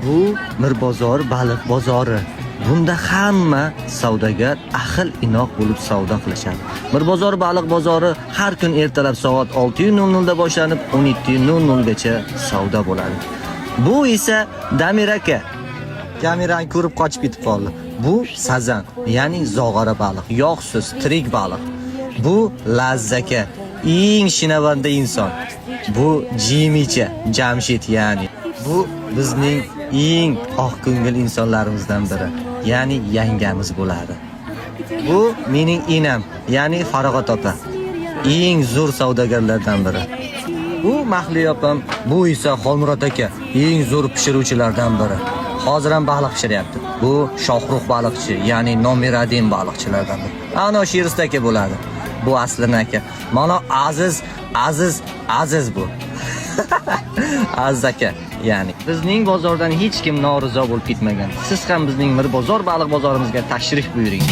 Bu Mirbozor baliq bozori. Bunda hamma savdogar ahil inoq bo'lib savdo qilishadi. Mirbozor baliq bozori har kun ertalab soat 6:00 da boshlanib 17:00 gacha savdo bo'ladi. Bu esa Damir aka. Kamerani ko'rib qochib ketib qoldi. Bu sazan, ya'ni zog'ora baliq, yog'siz, tirik baliq. Bu Lazzaka, eng shinavanda inson. Bu Jimicha, Jamshid ya'ni. Bu bizning eng oqko'ngil insonlarimizdan biri, ya'ni yangamiz bo'ladi. Bu mening inam, ya'ni Farog'at opa. Eng zo'r savdogarlardan biri. Bu Mahliyo opam, bu esa Xolmurod aka, eng zo'r pishiruvchilardan biri. Hozir ham baliq pishiryapti. Bu Shohruh baliqchi, ya'ni nomeradin baliqchilardan biri. Ana Shirist aka bo'ladi. Bu Aslin aka. Mana Aziz bu. Aziz aka, ya'ni bizning bozordan hech kim norizo bo'lib ketmagan. Siz ham bizning Mirbozor baliq bozorimizga tashrif buyuring.